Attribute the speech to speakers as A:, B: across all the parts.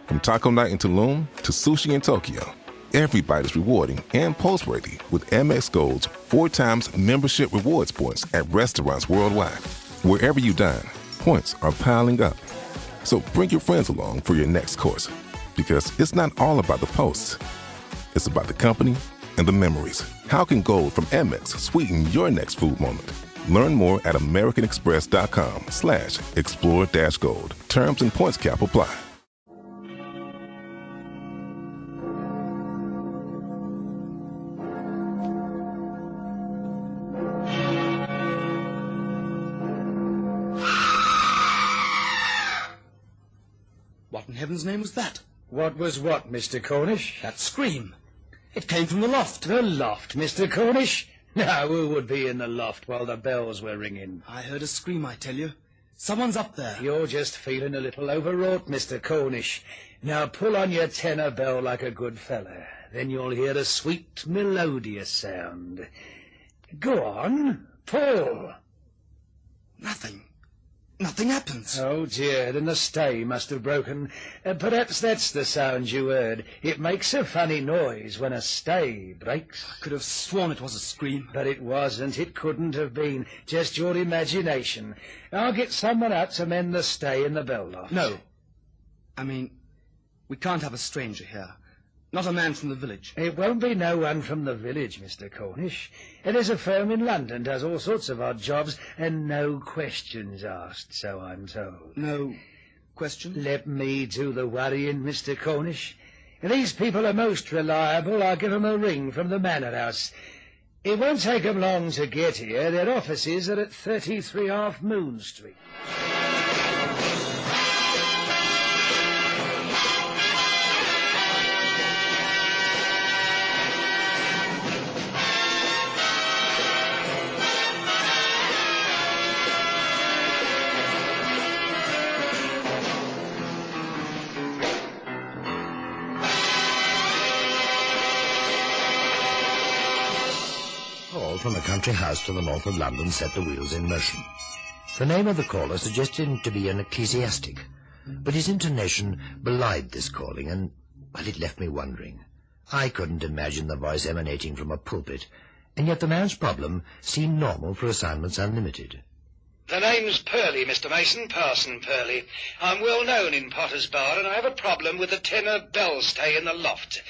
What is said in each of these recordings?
A: From taco night in Tulum to sushi in Tokyo, every bite is rewarding and post-worthy with Amex Gold's 4 times membership rewards points at restaurants worldwide. Wherever you dine, points are piling up. So bring your friends along for your next course, because it's not all about the posts. It's about the company and the memories. How can gold from Amex sweeten your next food moment? Learn more at americanexpress.com/explore-gold. Terms and points cap apply.
B: What in heaven's name was that?
C: What was what, Mr. Cornish?
B: That scream. It came from the loft.
C: The loft, Mr. Cornish? Now, who would be in the loft while the bells were ringing?
B: I heard a scream, I tell you. Someone's up there.
C: You're just feeling a little overwrought, Mr. Cornish. Now pull on your tenor bell like a good fella. Then you'll hear a sweet, melodious sound. Go on, pull.
B: Nothing happens.
C: Oh, dear, then the stay must have broken. Perhaps that's the sound you heard. It makes a funny noise when a stay breaks.
B: I could have sworn it was a scream.
C: But it wasn't. It couldn't have been. Just your imagination. I'll get someone out to mend the stay in the bell loft.
B: No. I mean, we can't have a stranger here. Not a man from the village.
C: It won't be no one from the village, Mr. Cornish. There's a firm in London does all sorts of odd jobs, and no questions asked, so I'm told.
B: No questions?
C: Let me do the worrying, Mr. Cornish. These people are most reliable. I'll give 'em a ring from the manor house. It won't take 'em long to get here. Their offices are at 33 Half Moon Street.
D: From a country house to the north of London set the wheels in motion. The name of the caller suggested him to be an ecclesiastic, but his intonation belied this calling, and, well, it left me wondering. I couldn't imagine the voice emanating from a pulpit, and yet the man's problem seemed normal for assignments unlimited.
E: The name's Purley, Mr. Mason, Parson Purley. I'm well known in Potter's Bar, and I have a problem with the tenor bell stay in the loft.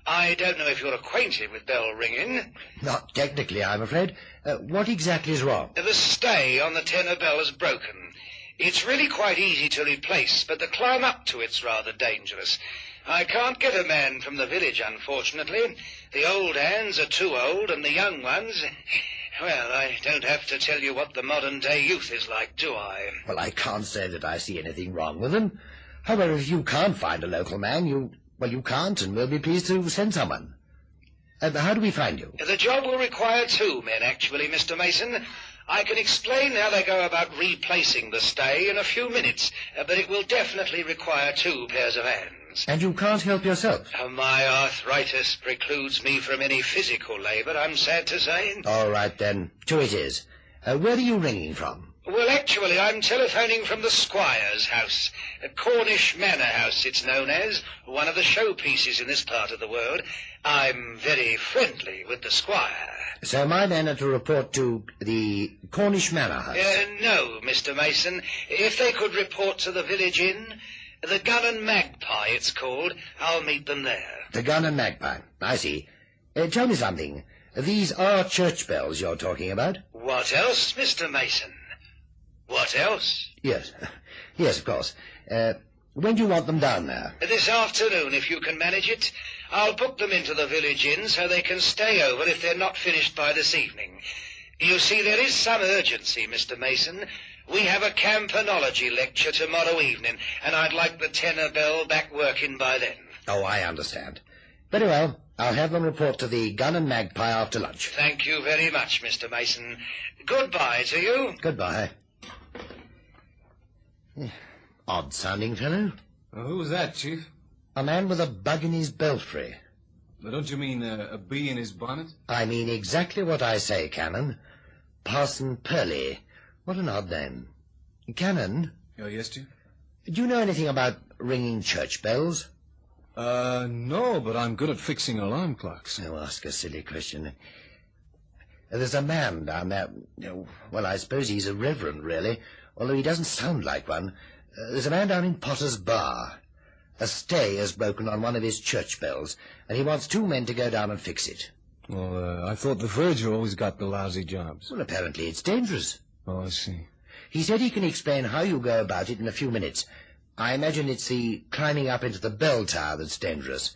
E: I don't know if you're acquainted with bell ringing.
D: Not technically, I'm afraid. What exactly is wrong?
E: The stay on the tenor bell is broken. It's really quite easy to replace, but the climb up to it's rather dangerous. I can't get a man from the village, unfortunately. The old hands are too old, and the young ones... Well, I don't have to tell you what the modern-day youth is like, do I?
D: Well, I can't say that I see anything wrong with them. However, if you can't find a local man, you can't, and we'll be pleased to send someone. How do we find you?
E: The job will require 2 men, actually, Mr. Mason. I can explain how they go about replacing the stay in a few minutes, but it will definitely require 2 pairs of hands.
D: And you can't help yourself?
E: My arthritis precludes me from any physical labor, I'm sad to say.
D: All right, then. 2 it is. Where are you ringing from?
E: Well, actually, I'm telephoning from the Squire's house. Cornish Manor House, it's known as. One of the showpieces in this part of the world. I'm very friendly with the Squire.
D: So my men are to report to the Cornish Manor House?
E: No, Mr. Mason. If they could report to the village inn, the Gun and Magpie, it's called. I'll meet them there.
D: The Gun and Magpie. I see. Tell me something. These are church bells you're talking about?
E: What else, Mr. Mason? What else?
D: Yes. Yes, of course. When do you want them down there?
E: This afternoon, if you can manage it. I'll book them into the village inn so they can stay over if they're not finished by this evening. You see, there is some urgency, Mr. Mason. We have a campanology lecture tomorrow evening, and I'd like the tenor bell back working by then.
D: Oh, I understand. Very well. I'll have them report to the Gun and Magpie after lunch.
E: Thank you very much, Mr. Mason. Goodbye to you.
D: Goodbye. Odd-sounding fellow.
F: Who's that, Chief?
D: A man with a bug in his belfry.
F: Don't you mean a bee in his bonnet?
D: I mean exactly what I say, Cannon. Parson Purley. What an odd name. Cannon?
F: Oh, yes, Chief?
D: Do you know anything about ringing church bells?
F: No, but I'm good at fixing alarm clocks.
D: Oh, ask a silly question. There's a man down there. Well, I suppose he's a reverend, really, although he doesn't sound like one. There's a man down in Potter's Bar. A stay has broken on one of his church bells, and he wants 2 men to go down and fix it.
F: Well, I thought the verger always got the lousy jobs.
D: Well, apparently it's dangerous.
F: Oh, I see.
D: He said he can explain how you go about it in a few minutes. I imagine it's the climbing up into the bell tower that's dangerous.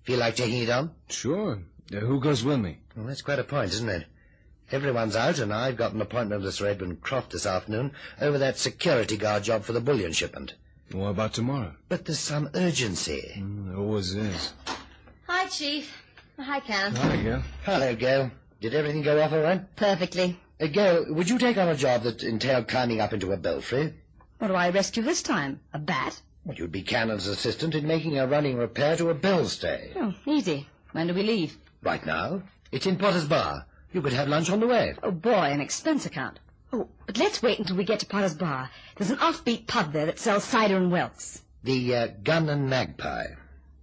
D: Feel like taking it on?
F: Sure. Who goes with me?
D: Well, that's quite a point, isn't it? Everyone's out, and I've got an appointment with Sir Edmund Croft this afternoon over that security guard job for the bullion shipment.
F: What about tomorrow?
D: But there's some urgency.
F: There always is.
G: Hi, Chief. Hi, Cannon.
F: Hi, Gail.
D: Hello, Gail. Did everything go off all right?
G: Perfectly.
D: Gail, would you take on a job that entailed climbing up into a belfry?
G: What do I rescue this time? A bat?
D: Well, you'd be Cannon's assistant in making a running repair to a bell stay.
G: Oh, easy. When do we leave?
D: Right now. It's in Potter's Bar. You could have lunch on the way.
G: Oh, boy, an expense account. Oh, but let's wait until we get to Potter's Bar. There's an offbeat pub there that sells cider and whelks.
D: The Gun and Magpie.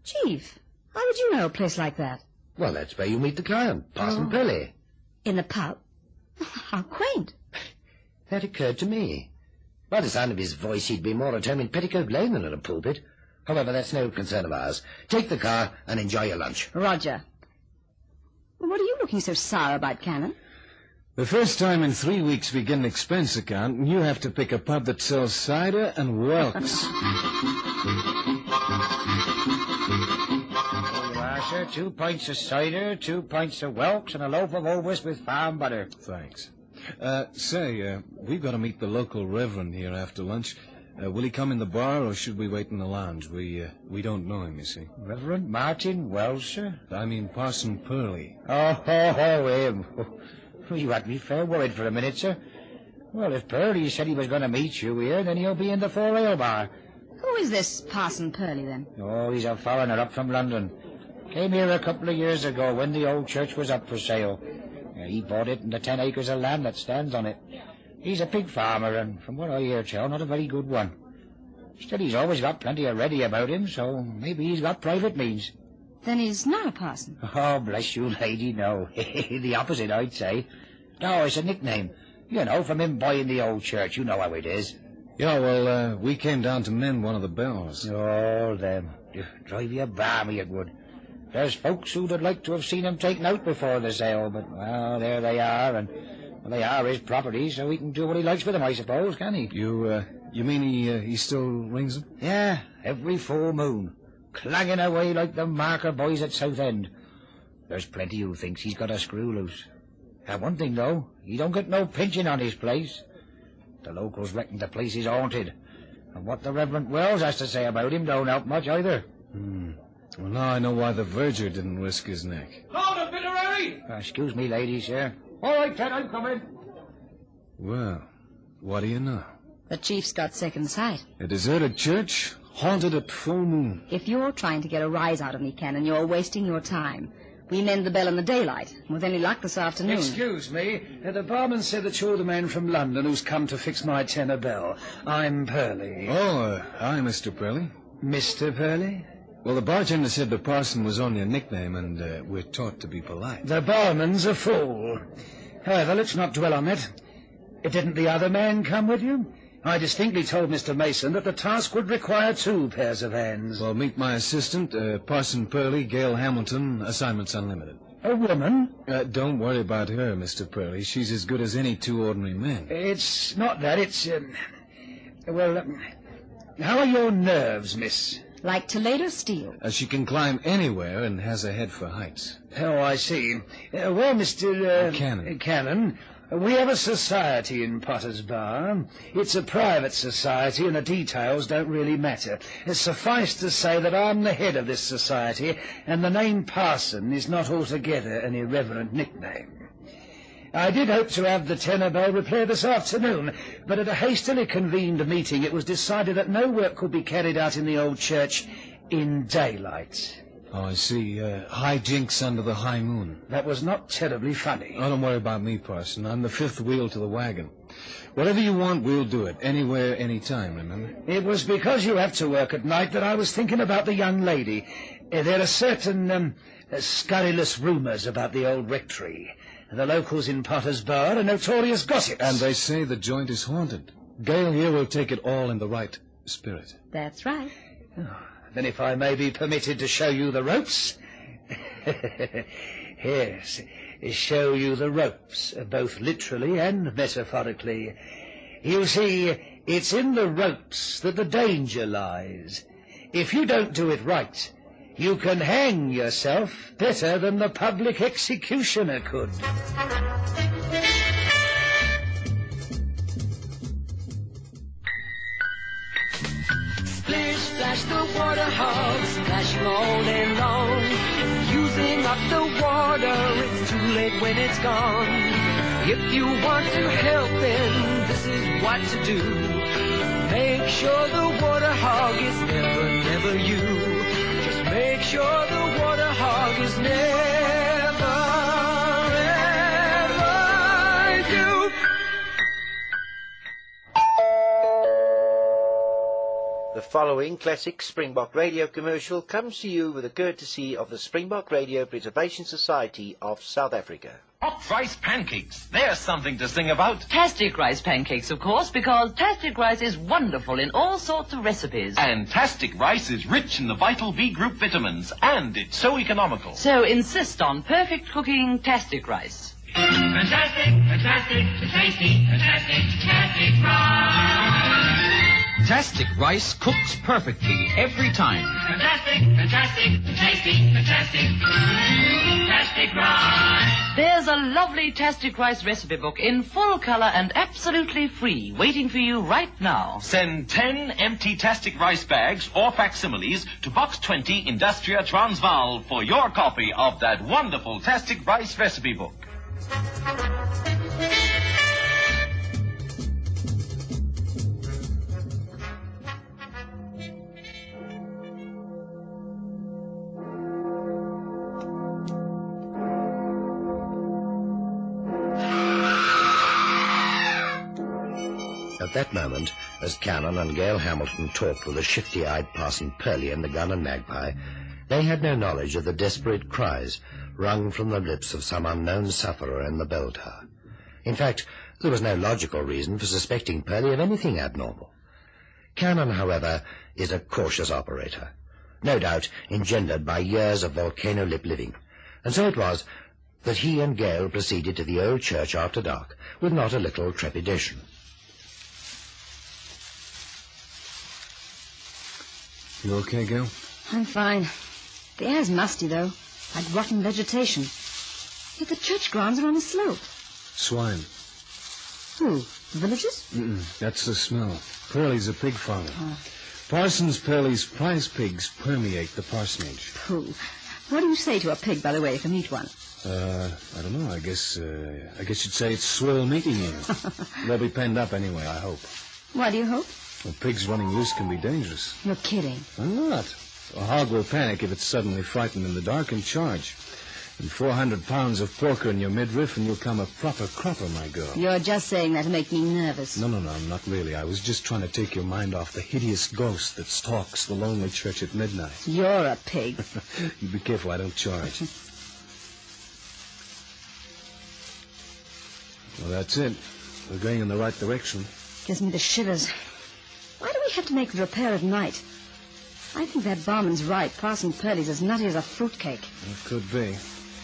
G: Chief, how would you know a place like that?
D: Well, that's where you meet the client, Parson Purley.
G: In the pub? How quaint.
D: That occurred to me. By the sound of his voice, he'd be more at home in Petticoat Lane than at a pulpit. However, that's no concern of ours. Take the car and enjoy your lunch.
G: Roger. Well, what are you looking so sour about, Cannon?
F: The first time in 3 weeks we get an expense account, and you have to pick a pub that sells cider and whelks.
C: Here you are, sir. 2 pints of cider, 2 pints of whelks, and a loaf of Ovis with farm butter.
F: Thanks. We've got to meet the local reverend here after lunch. Will he come in the bar, or should we wait in the lounge? We don't know him, you see.
C: Reverend Martin Wells, sir?
F: I mean Parson Purley.
C: Oh, him. You had me fair worried for a minute, sir. Well, if Purley said he was going to meet you here, then he'll be in the 4 Ale bar.
G: Who is this Parson Purley, then?
C: Oh, he's a foreigner up from London. Came here a couple of years ago when the old church was up for sale. He bought it and the 10 acres of land that stands on it. He's a pig farmer, and from what I hear tell, not a very good one. Still, he's always got plenty of ready about him, so maybe he's got private means.
G: Then he's not a parson.
C: Oh, bless you, lady, no. The opposite, I'd say. No, it's a nickname. You know, from him buying the old church. You know how it is.
F: Yeah, well, we came down to mend one of the bells.
C: Oh, them. Drive you balmy, it would. There's folks who'd like to have seen him taken out before the sale, but, well, there they are, and well, they are his property, so he can do what he likes with them, I suppose, can he?
F: You mean he still rings them?
C: Yeah, every full moon. Clanging away like the marker boys at Southend. There's plenty who thinks he's got a screw loose. One thing, though, he don't get no pinching on his place. The locals reckon the place is haunted. And what the Reverend Wells has to say about him don't help much either.
F: Well, now I know why the verger didn't risk his neck.
B: Hold it, Bitterary!
C: Excuse me, ladies, sir. All right, Ted, I'm coming.
F: Well, what do you know?
G: The chief's got second sight.
F: A deserted church, haunted at full moon.
G: If you're trying to get a rise out of me, Cannon, you're wasting your time. We mend the bell in the daylight. With any luck this afternoon.
C: Excuse me. The barman said that you're the man from London who's come to fix my tenor bell. I'm Purley.
F: Oh, hi, Mr. Purley.
C: Mr. Purley?
F: Well, the bartender said the parson was only a nickname, and we're taught to be polite.
C: The barman's a fool. However, let's not dwell on it. Didn't the other man come with you? I distinctly told Mr. Mason that the task would require 2 pairs of hands.
F: Well, meet my assistant, Parson Purley, Gail Hamilton, assignments unlimited.
C: A woman?
F: Don't worry about her, Mr. Purley. She's as good as any 2 ordinary men.
C: It's not that, it's... how are your nerves, miss?
G: Like Toledo steel.
F: She can climb anywhere and has a head for heights.
C: Oh, I see. Well, Mr...
F: Cannon.
C: We have a society in Potter's Bar. It's a private society, and the details don't really matter. Suffice to say that I'm the head of this society, and the name Parson is not altogether an irreverent nickname. I did hope to have the tenor bell repaired this afternoon, but at a hastily convened meeting it was decided that no work could be carried out in the old church in daylight.
F: Oh, I see. High jinks under the high moon.
C: That was not terribly funny.
F: Oh, don't worry about me, Parson. I'm the fifth wheel to the wagon. Whatever you want, we'll do it. Anywhere, anytime, remember?
C: It was because you have to work at night that I was thinking about the young lady. There are certain scurrilous rumours about the old rectory. The locals in Potter's Bar are notorious gossips.
F: And they say the joint is haunted. Gail here will take it all in the right spirit.
G: That's right.
C: Oh, then if I may be permitted to show you the ropes... Yes, show you the ropes, both literally and metaphorically. You see, it's in the ropes that the danger lies. If you don't do it right, you can hang yourself better than the public executioner could.
H: Splish, splash, the water hogs, splashing all day long. Using up the water, it's too late when it's gone. If you want to help them, this is what to do. Make sure the water hog is never, never you. Just make sure the water hog is never, ever you.
I: The following classic Springbok radio commercial comes to you with the courtesy of the Springbok Radio Preservation Society of South Africa.
J: Hot rice pancakes. There's something to sing about.
K: Tastic rice pancakes, of course, because Tastic rice is wonderful in all sorts of recipes.
J: And Tastic rice is rich in the vital B group vitamins, and it's so economical.
K: So insist on perfect cooking Tastic rice.
H: Fantastic, fantastic, tasty, fantastic, tastic rice.
J: Tastic rice cooks perfectly every time.
H: Fantastic, fantastic, tasty, fantastic, fantastic rice.
K: There's a lovely Tastic rice recipe book in full color and absolutely free, waiting for you right now.
J: Send 10 empty Tastic rice bags or facsimiles to Box 20, Industria, Transvaal for your copy of that wonderful Tastic rice recipe book.
D: At that moment, as Cannon and Gail Hamilton talked with the shifty-eyed Parson Purley and the gun and magpie, they had no knowledge of the desperate cries wrung from the lips of some unknown sufferer in the bell tower. In fact, there was no logical reason for suspecting Purley of anything abnormal. Cannon, however, is a cautious operator, no doubt engendered by years of volcano-lip living, and so it was that he and Gail proceeded to the old church after dark with not a little trepidation.
F: You okay, Gail?
G: I'm fine. The air's musty, though, like rotten vegetation. Yet the church grounds are on a slope.
F: Swine.
G: Who? The villagers?
F: That's the smell. Purley's a pig farmer. Parsons Purley's prize pigs permeate the parsonage.
G: Pooh. What do you say to a pig, by the way, if you meet one?
F: I don't know. I guess you'd say it's swell meeting you. They'll be penned up anyway, I hope.
G: Why do you hope?
F: Well, pigs running loose can be dangerous.
G: You're kidding.
F: I'm not. A hog will panic if it's suddenly frightened in the dark and charge. And 400 pounds of porker in your midriff and you'll come a proper cropper, my girl.
G: You're just saying that to make me nervous.
F: No, I'm not really. I was just trying to take your mind off the hideous ghost that stalks the lonely church at midnight.
G: You're a pig.
F: You be careful, I don't charge. Well, that's it. We're going in the right direction.
G: Gives me the shivers. Why do we have to make the repair at night? I think that barman's right. Parson Purley's as nutty as a fruitcake.
F: It could be.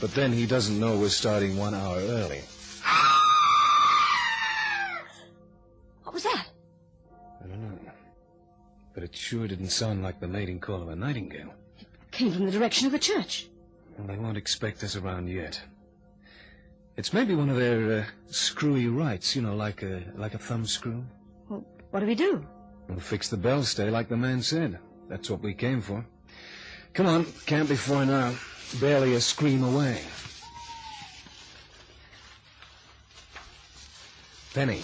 F: But then he doesn't know we're starting 1 hour early.
G: What was that?
F: I don't know. But it sure didn't sound like the mating call of a nightingale.
G: It came from the direction of the church.
F: Well, they won't expect us around yet. It's maybe one of their screwy rights, you know, like a thumb screw.
G: Well, what do we do?
F: We'll fix the bell stay like the man said. That's what we came for. Come on, can't be far now. Barely a scream away. Penny.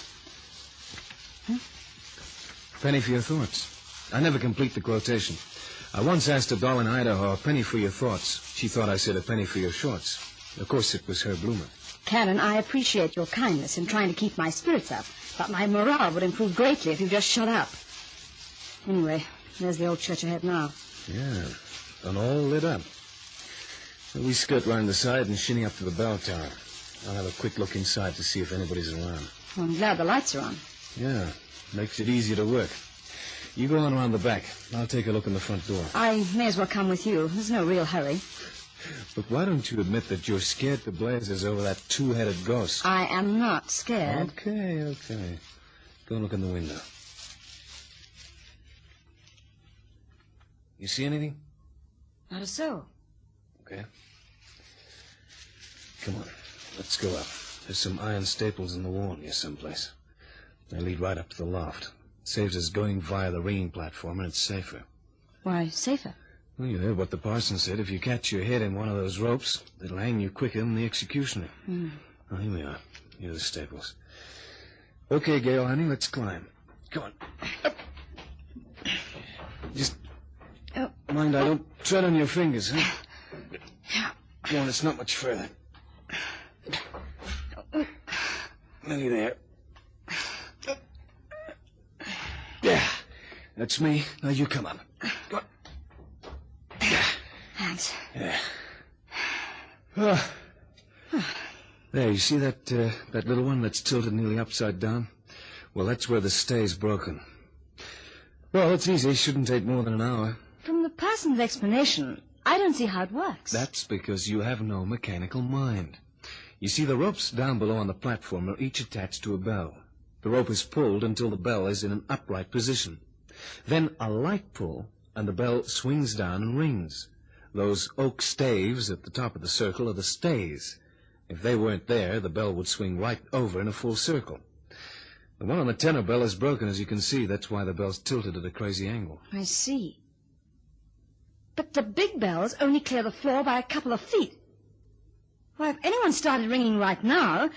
F: Penny for your thoughts. I never complete the quotation. I once asked a doll in Idaho a penny for your thoughts. She thought I said a penny for your shorts. Of course, it was her bloomer.
G: Cannon, I appreciate your kindness in trying to keep my spirits up, but my morale would improve greatly if you just shut up. Anyway, there's the old church ahead now.
F: Yeah, and all lit up. We skirt round the side and shinny up to the bell tower. I'll have a quick look inside to see if anybody's around.
G: Well, I'm glad the lights are on.
F: Yeah, makes it easier to work. You go on around the back. I'll take a look in the front door.
G: I may as well come with you. There's no real hurry.
F: But why don't you admit that you're scared to blazes over that two-headed ghost?
G: I am not scared.
F: Okay. Go look in the window. You see anything?
G: Not a soul.
F: Okay. Come on, let's go up. There's some iron staples in the wall here someplace. They lead right up to the loft. Saves us going via the ringing platform, and it's safer.
G: Why, safer?
F: Well, you heard what the parson said. If you catch your head in one of those ropes, it'll hang you quicker than the executioner. Oh, here we are. Here are the staples. Okay, Gail, honey, let's climb. Come on. Up. Just mind I don't tread on your fingers, huh? Come on, it's not much further. Nearly there. Yeah, that's me. Now you come up. Go on.
G: Thanks.
F: Yeah. Oh. There, you see that little one that's tilted nearly upside down? Well, that's where the stay's broken. Well, it's easy. Shouldn't take more than an hour.
G: From the parson's explanation, I don't see how it works.
F: That's because you have no mechanical mind. You see, the ropes down below on the platform are each attached to a bell. The rope is pulled until the bell is in an upright position. Then a light pull, and the bell swings down and rings. Those oak staves at the top of the circle are the stays. If they weren't there, the bell would swing right over in a full circle. The one on the tenor bell is broken, as you can see. That's why the bell's tilted at a crazy angle.
G: I see. But the big bells only clear the floor by a couple of feet. Well, if anyone started ringing right now...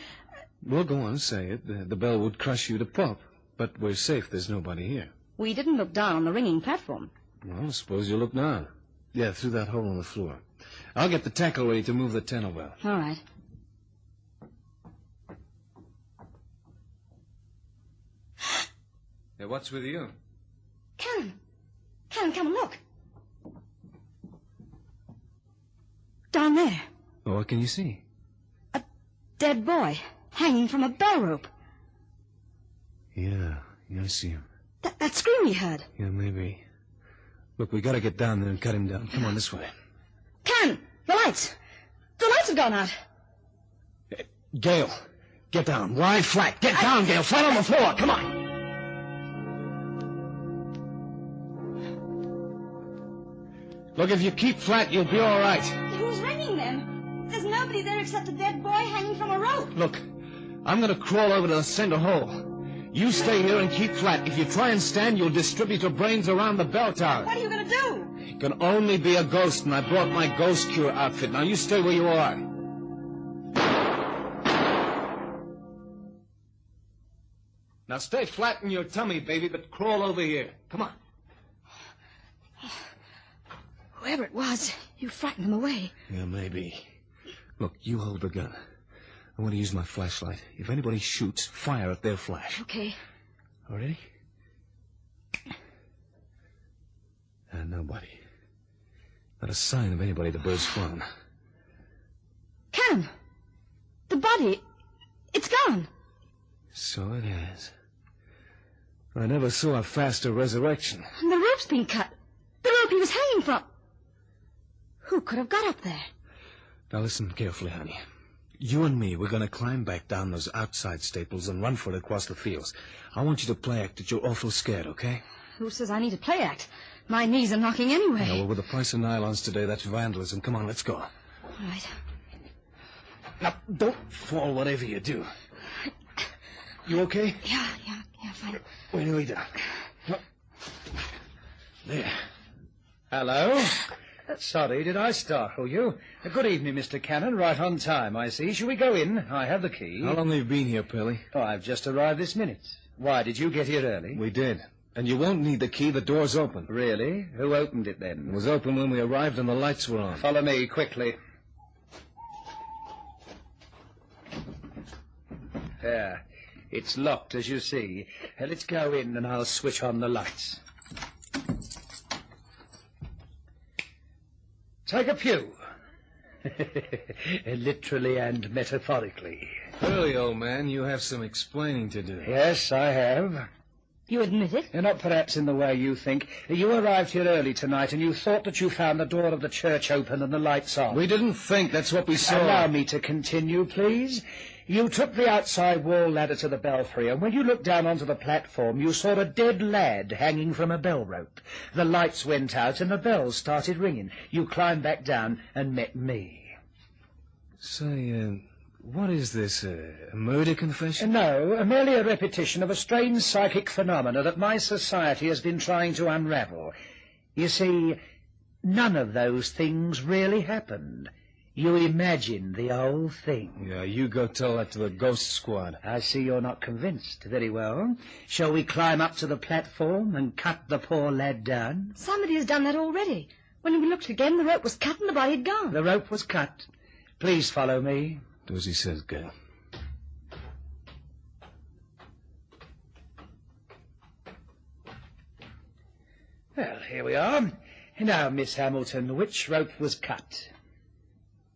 F: Well, go on, say it. The bell would crush you to pulp. But we're safe. There's nobody here.
G: We didn't look down on the ringing platform.
F: Well, suppose you look down. Yeah, through that hole in the floor. I'll get the tackle ready to move the tenor bell.
G: All right.
F: Hey, what's with you?
G: Cannon, come and look. Down there.
F: Oh, what can you see?
G: A dead boy hanging from a bell rope.
F: Yeah, I see him.
G: That scream you heard.
F: Yeah, maybe. Look, we gotta get down there and cut him down. Come on, this way.
G: Cannon, the lights. The lights have gone out.
F: Gail, get down. Lie flat. Get down, Gail. Flat on the floor. Come on. Look, if you keep flat, you'll be all right.
G: Who's ringing them? There's nobody there except a dead boy hanging from a rope.
F: Look, I'm going to crawl over to the center hole. You stay here and keep flat. If you try and stand, you'll distribute your brains around the bell tower.
G: What are you going to do?
F: It can only be a ghost, and I brought my ghost cure outfit. Now, you stay where you are. Now, stay flat in your tummy, baby, but crawl over here. Come on.
G: Whoever it was, you frightened them away.
F: Yeah, maybe. Look, you hold the gun. I want to use my flashlight. If anybody shoots, fire at their flash.
G: Okay.
F: All ready? Nobody. Not a sign of anybody the bird's flown.
G: Cannon! The body, it's gone.
F: So it is. I never saw a faster resurrection.
G: And the rope's been cut. The rope he was hanging from. Who could have got up there?
F: Now listen carefully, honey. You and me, we're going to climb back down those outside staples and run for it across the fields. I want you to play act that you're awful scared, okay?
G: Who says I need to play act? My knees are knocking anyway.
F: Yeah, well, with the price of nylons today, that's vandalism. Come on, let's go.
G: All right.
F: Now, don't fall whatever you do. You okay?
G: Yeah, fine.
F: We're nearly done. There. Hello?
C: Sorry, did I startle you? Good evening, Mr. Cannon. Right on time, I see. Shall we go in? I have the key.
F: How long have you been here, Purley?
C: Oh, I've just arrived this minute. Why, did you get here early?
F: We did. And you won't need the key. The door's open.
C: Really? Who opened it then?
F: It was open when we arrived and the lights were on.
C: Follow me, quickly. There. It's locked, as you see. Let's go in and I'll switch on the lights. Take a pew. Literally and metaphorically.
F: Purley, old man, you have some explaining to do.
C: Yes, I have.
G: You admit it?
C: Not perhaps in the way you think. You arrived here early tonight and you thought that you found the door of the church open and the lights on.
F: We didn't think. That's what we saw.
C: Allow me to continue, please. You took the outside wall ladder to the belfry, and when you looked down onto the platform, you saw a dead lad hanging from a bell rope. The lights went out and the bells started ringing. You climbed back down and met me.
F: Say, what is this, a murder confession?
C: No, merely a repetition of a strange psychic phenomena that my society has been trying to unravel. You see, none of those things really happened. You imagined the whole thing.
F: Yeah, you go tell that to the ghost squad.
C: I see you're not convinced. Very well. Shall we climb up to the platform and cut the poor lad down?
G: Somebody has done that already. When we looked again, the rope was cut and the body had gone.
C: The rope was cut. Please follow me.
F: Do as he says, Gail.
C: Well, here we are. Now, Miss Hamilton, which rope was cut?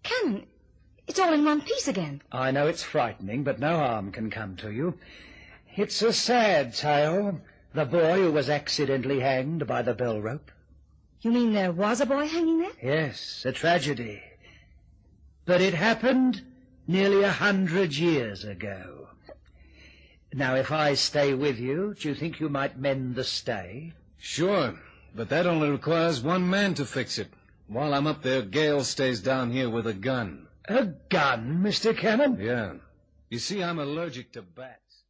G: Cannon, it's all in one piece again.
C: I know it's frightening, but no harm can come to you. It's a sad tale. The boy who was accidentally hanged by the bell rope.
G: You mean there was a boy hanging there?
C: Yes, a tragedy. But it happened nearly 100 years ago. Now, if I stay with you, do you think you might mend the stay?
F: Sure, but that only requires one man to fix it. While I'm up there, Gail stays down here with a gun.
C: A gun, Mr. Cannon?
F: Yeah. You see, I'm allergic to bats.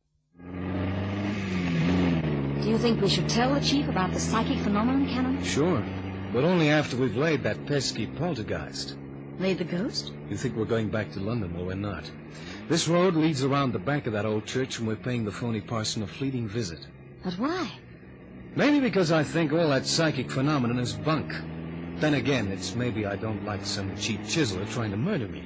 G: Do you think we should tell the chief about the psychic phenomenon, Cannon?
F: Sure, but only after we've laid that pesky poltergeist.
G: Laid the ghost?
F: You think we're going back to London? Well, we're not. This road leads around the back of that old church, and we're paying the phony parson a fleeting visit.
G: But why?
F: Mainly because I think all that psychic phenomenon is bunk. Then again, it's maybe I don't like some cheap chiseler trying to murder me.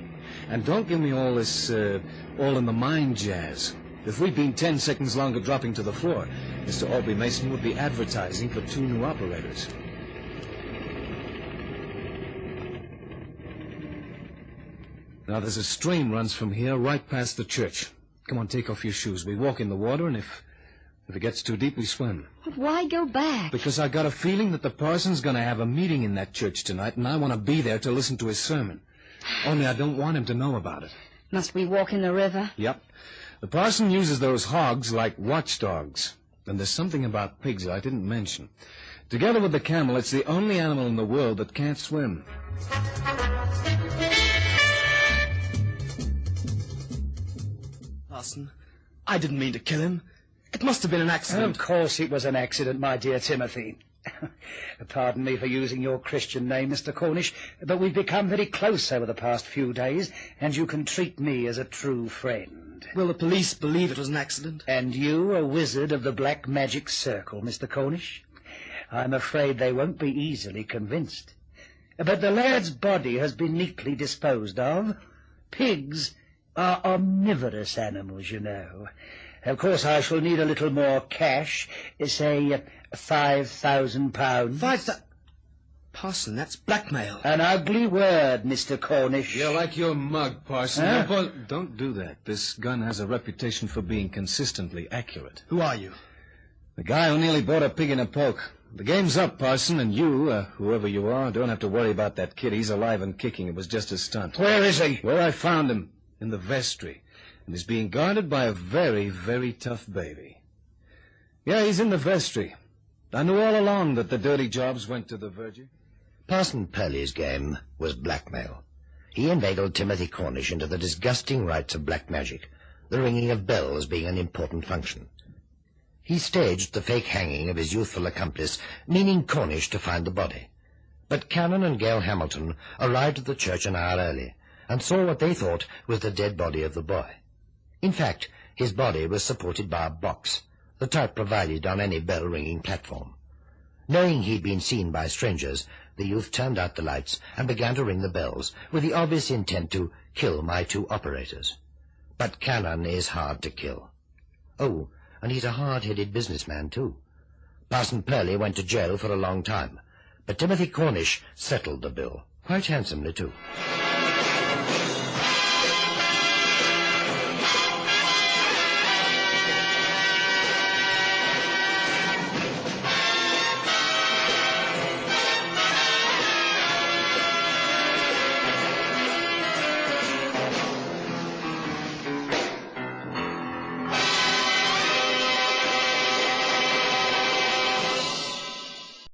F: And don't give me all this, all in the mind jazz. If we'd been 10 seconds longer dropping to the floor, Mr. Aubrey Mason would be advertising for 2 new operators. Now, there's a stream runs from here right past the church. Come on, take off your shoes. We walk in the water, and if it gets too deep, we swim.
G: But why go back?
F: Because I got a feeling that the parson's going to have a meeting in that church tonight, and I want to be there to listen to his sermon. Only I don't want him to know about it.
G: Must we walk in the river?
F: Yep. The parson uses those hogs like watchdogs. And there's something about pigs I didn't mention. Together with the camel, it's the only animal in the world that can't swim.
B: Parson, I didn't mean to kill him. It must have been an accident.
C: Of course it was an accident, my dear Timothy. Pardon me for using your Christian name, Mr. Cornish, but we've become very close over the past few days, and you can treat me as a true friend.
B: Will the police believe it was an accident?
C: And you, a wizard of the black magic circle, Mr. Cornish? I'm afraid they won't be easily convinced. But the lad's body has been neatly disposed of. Pigs are omnivorous animals, you know. Of course, I shall need a little more cash, say £5,000.
B: Parson, that's blackmail.
C: An ugly word, Mr. Cornish.
F: You're like your mug, Parson.
C: Huh?
F: Don't do that. This gun has a reputation for being consistently accurate.
B: Who are you?
F: The guy who nearly bought a pig in a poke. The game's up, Parson, and you, whoever you are, don't have to worry about that kid. He's alive and kicking. It was just a stunt.
C: Where is he?
F: Where I found him, in the vestry. And he's being guarded by a very, very tough baby. Yeah, he's in the vestry. I knew all along that the dirty jobs went to the Virgin.
D: Parson Purley's game was blackmail. He inveigled Timothy Cornish into the disgusting rites of black magic, the ringing of bells being an important function. He staged the fake hanging of his youthful accomplice, meaning Cornish to find the body. But Cannon and Gail Hamilton arrived at the church an hour early, and saw what they thought was the dead body of the boy. In fact, his body was supported by a box, the type provided on any bell-ringing platform. Knowing he'd been seen by strangers, the youth turned out the lights and began to ring the bells, with the obvious intent to kill my 2 operators. But Cannon is hard to kill. Oh, and he's a hard-headed businessman, too. Parson Purley went to jail for a long time, but Timothy Cornish settled the bill, quite handsomely, too.